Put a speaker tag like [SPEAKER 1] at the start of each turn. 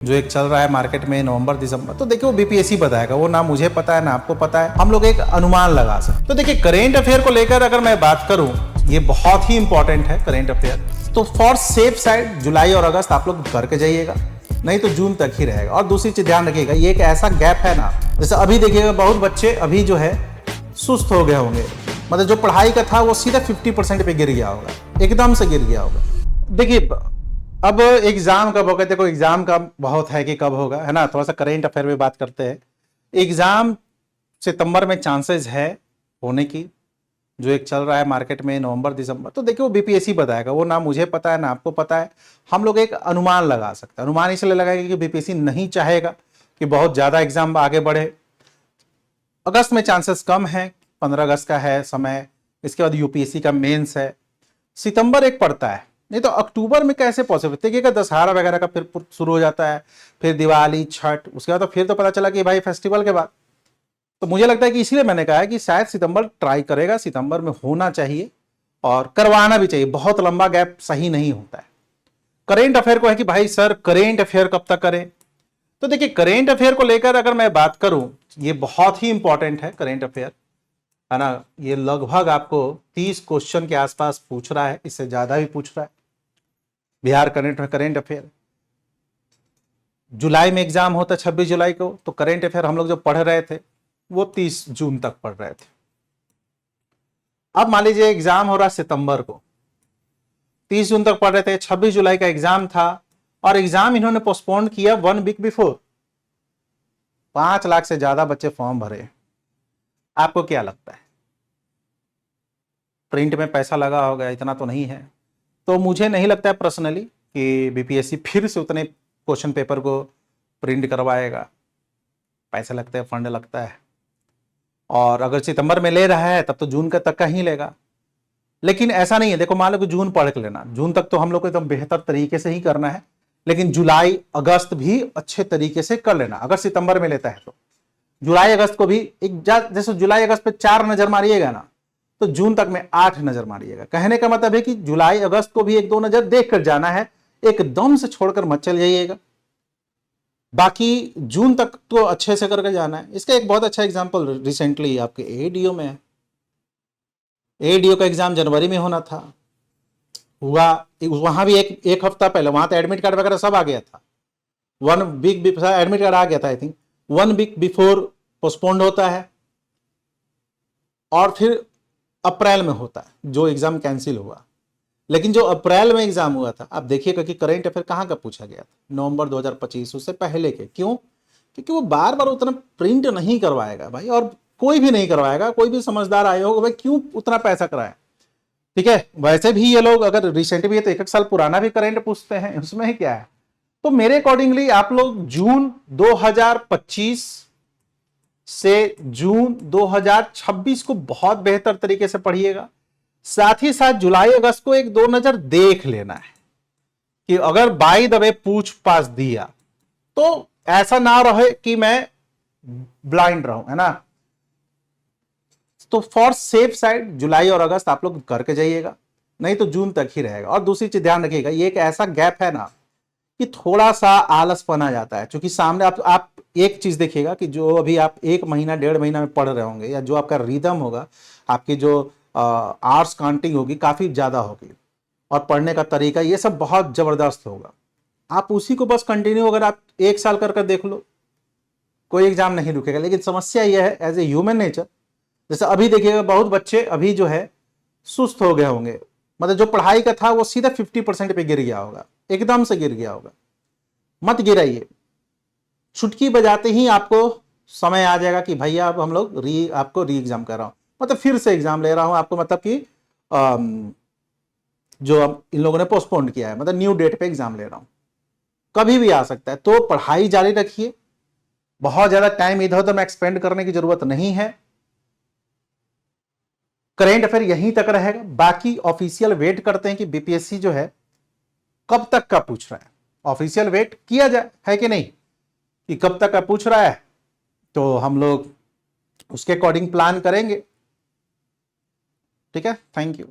[SPEAKER 1] जो एक चल रहा है मार्केट में नवंबर दिसंबर, तो देखिए वो बीपीएससी बताएगा, वो ना मुझे पता है ना आपको पता है, हम लोग एक अनुमान लगा सकते। तो देखिए करेंट अफेयर को लेकर अगर मैं बात करूं, ये बहुत ही इंपॉर्टेंट है करेंट अफेयर। तो फॉर सेफ साइड जुलाई और अगस्त आप लोग करके जाइएगा, नहीं तो जून तक ही रहेगा। और दूसरी चीज ध्यान रखिएगा, ये एक ऐसा गैप है ना, जैसे अभी देखिएगा बहुत बच्चे अभी जो है सुस्त हो गए होंगे, मतलब जो पढ़ाई का था वो सीधा 50% पे गिर गया होगा, एकदम से गिर गया होगा। देखिए अब एग्जाम कब होगा, देखो एग्जाम का बहुत है कि कब होगा, है ना। थोड़ा सा करेंट अफेयर में बात करते हैं। एग्जाम सितंबर में चांसेस है होने की, जो एक चल रहा है मार्केट में नवंबर दिसंबर। तो देखिए वो बीपीएससी बताएगा, वो ना मुझे पता है ना आपको पता है, हम लोग एक अनुमान लगा सकते हैं। अनुमान इसलिए लगाएंगे कि बीपीएससी नहीं चाहेगा कि बहुत ज्यादा एग्जाम आगे बढ़े। अगस्त में चांसेस कम है, 15 अगस्त का है समय, इसके बाद यूपीएससी का मेंस है। सितंबर एक पड़ता है, नहीं तो अक्टूबर में कैसे पॉसिबल। देखिएगा दशहरा वगैरह का फिर शुरू हो जाता है, फिर दिवाली छठ, उसके बाद तो फिर तो पता चला कि भाई फेस्टिवल के बाद। तो मुझे लगता है कि इसीलिए मैंने कहा है कि शायद सितंबर ट्राई करेगा, सितंबर में होना चाहिए और करवाना भी चाहिए। बहुत लंबा गैप सही नहीं होता है। करेंट अफेयर को है कि भाई सर करेंट अफेयर कब तक करें, तो देखिए करेंट अफेयर को लेकर अगर मैं बात करूं, ये बहुत ही इंपॉर्टेंट है करेंट अफेयर, है ना। ये लगभग आपको 30 क्वेश्चन के आसपास पूछ रहा है, इससे ज्यादा भी पूछ रहा है। बिहार करेंट अफेयर जुलाई में एग्जाम होता है 26 जुलाई को, तो करेंट अफेयर हम लोग जो पढ़ रहे थे वो 30 जून तक पढ़ रहे थे। अब मान लीजिए एग्जाम हो रहा सितंबर को, 30 जून तक पढ़ रहे थे, 26 जुलाई का एग्जाम था और एग्जाम इन्होंने पोस्टपोन किया 1 वीक बिफोर। 5 लाख से ज्यादा बच्चे फॉर्म भरे। आपको क्या लगता है, प्रिंट में पैसा लगा होगा, इतना तो नहीं है। तो मुझे नहीं लगता है पर्सनली कि बीपीएससी फिर से उतने क्वेश्चन पेपर को प्रिंट करवाएगा। पैसा लगता है, फंड लगता है, और अगर सितंबर में ले रहा है तब तो जून का तक का ही लेगा। लेकिन ऐसा नहीं है, देखो मान लो कि जून पढ़ के लेना, जून तक तो हम लोग को एकदम बेहतर तरीके से ही करना है, लेकिन जुलाई अगस्त भी अच्छे तरीके से कर लेना। अगर सितंबर में लेता है तो जुलाई अगस्त को भी एक, जैसे जुलाई अगस्त पे 4 नजर मारिएगा ना, तो जून तक में 8 नजर मारिएगा। कहने का मतलब है कि जुलाई अगस्त को भी 1-2 नजर देख कर जाना है, एकदम से छोड़कर मत चल जाइएगा। बाकी जून तक तो अच्छे से करके जाना है। इसका एक बहुत अच्छा एग्जांपल रिसेंटली आपके एडीओ में है। एडीओ का एग्जाम जनवरी में होना था, हुआ वहां भी एक हफ्ता पहले, वहां तो एडमिट कार्ड वगैरह सब आ गया था। 1 वीक एडमिट कार्ड आ गया था, I think 1 week before postponed होता है, और फिर अप्रैल में होता है जो एग्जाम कैंसिल हुआ। लेकिन जो अप्रैल में एग्जाम हुआ था, आप देखिएगा कि करंट अफेयर कहाँ का पूछा गया था, नवंबर 2025, उससे पहले के। क्यों? क्योंकि वो बार बार उतना प्रिंट नहीं करवाएगा भाई, और कोई भी नहीं करवाएगा, कोई भी समझदार आयोग भाई क्यों उतना पैसा कराए। ठीक है, वैसे भी ये लोग अगर रिसेंट भी है तो 1-1 साल पुराना भी करंट पूछते हैं, उसमें ही क्या है। तो मेरे अकॉर्डिंगली आप लोग जून 2025 से जून 2026 को बहुत बेहतर तरीके से पढ़िएगा। साथ ही साथ जुलाई अगस्त को 1-2 नजर देख लेना है कि अगर बाय द वे पूछ पास दिया तो ऐसा ना रहे कि मैं ब्लाइंड रहूं, है ना। तो फॉर सेफ साइड जुलाई और अगस्त आप लोग करके जाइएगा, नहीं तो जून तक ही रहेगा। और दूसरी चीज ध्यान रखिएगा, ये एक ऐसा गैप है ना कि थोड़ा सा आलसपन आ जाता है, क्योंकि सामने आप एक चीज देखिएगा कि जो अभी आप 1 महीना 1.5 महीना में पढ़ रहे होंगे, या जो आपका रिदम होगा, आपकी जो आवर्स काउंटिंग होगी काफी ज्यादा होगी, और पढ़ने का तरीका ये सब बहुत जबरदस्त होगा। आप उसी को बस कंटिन्यू अगर आप 1 साल कर देख लो, कोई एग्जाम नहीं रुकेगा। लेकिन समस्या यह है एज ए ह्यूमन नेचर, जैसे अभी देखिएगा बहुत बच्चे अभी जो है सुस्त हो गए होंगे, मतलब जो पढ़ाई का था वो सीधा 50% पे गिर गया होगा, एकदम से गिर गया होगा। मत गिराइए, चुटकी बजाते ही आपको समय आ जाएगा कि भैया अब हम लोग आपको री एग्जाम कर रहा हूं, मतलब फिर से एग्जाम ले रहा हूं आपको, मतलब कि जो अब इन लोगों ने पोस्टपोन किया है, मतलब न्यू डेट पे एग्जाम ले रहा हूं, कभी भी आ सकता है। तो पढ़ाई जारी रखिए, बहुत ज्यादा टाइम इधर उधर में एक्सपेंड करने की जरूरत नहीं है। करेंट अफेयर यहीं तक रहेगा, बाकी ऑफिशियल वेट करते हैं कि बीपीएससी जो है कब तक का पूछ रहा है। ऑफिशियल वेट किया जाए, है कि नहीं, कि कब तक का पूछ रहा है, तो हम लोग उसके अकॉर्डिंग प्लान करेंगे। ठीक है, थैंक यू।